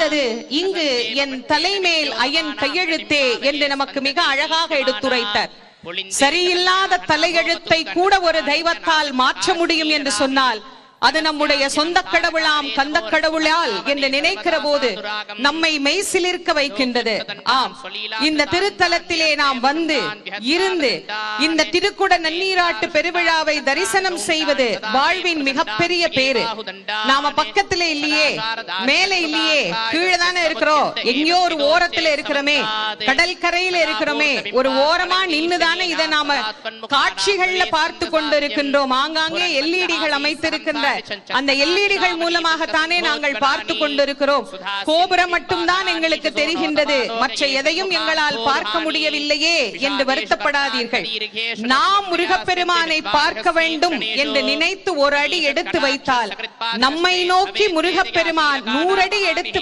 அமைந்தது இங்கு என் தலைமேல் அயன் கையெழுத்தே என்று நமக்கு மிக அழகாக எடுத்துரைத்தார். சரியில்லாத தலையெழுத்தை கூட ஒரு தெய்வத்தால் மாற்ற முடியும் என்று சொன்னால் அது நம்முடைய சொந்த கடவுளாம் கந்த கடவுளால் என்று நினைக்கிற போது நம்மை மெய்சிலிர்க்க வைக்கின்றது. ஆம், இந்த திருத்தலத்திலே நாம் வந்து இருந்து இந்த திருக்குட நன்னீராட்டு பெருவிழாவை தரிசனம் செய்வது வாழ்வின் மிகப்பெரிய பேரு. நாம பக்கத்திலே இல்லையே, மேலே இல்லையே, கீழே தானே இருக்கிறோம். எங்கேயோ ஒரு ஓரத்துல இருக்கிறோமே, கடல் கரையில இருக்கிறோமே, ஒரு ஓரமா நின்னுதானே இதை நாம காட்சிகள்ல பார்த்து கொண்டு இருக்கின்றோம். ஆங்காங்கே எல்இடிகள் அமைத்திருக்கின்ற அந்த எல்இடிகள் மூலமாகத்தானே நாங்கள் பார்த்து கொண்டிருக்கிறோம். கோபுரம் மட்டும்தான் எங்களுக்கு தெரிகின்றது, மற்ற எதையும் எங்களால் பார்க்க முடியவில்லையே என்று வருத்தப்படாதீர்கள். நாம் முருகப்பெருமானை பார்க்க வேண்டும் என்று நினைத்து ஒரு அடி எடுத்து வைத்தால் நம்மை நோக்கி முருகப்பெருமான் 100 அடி எடுத்து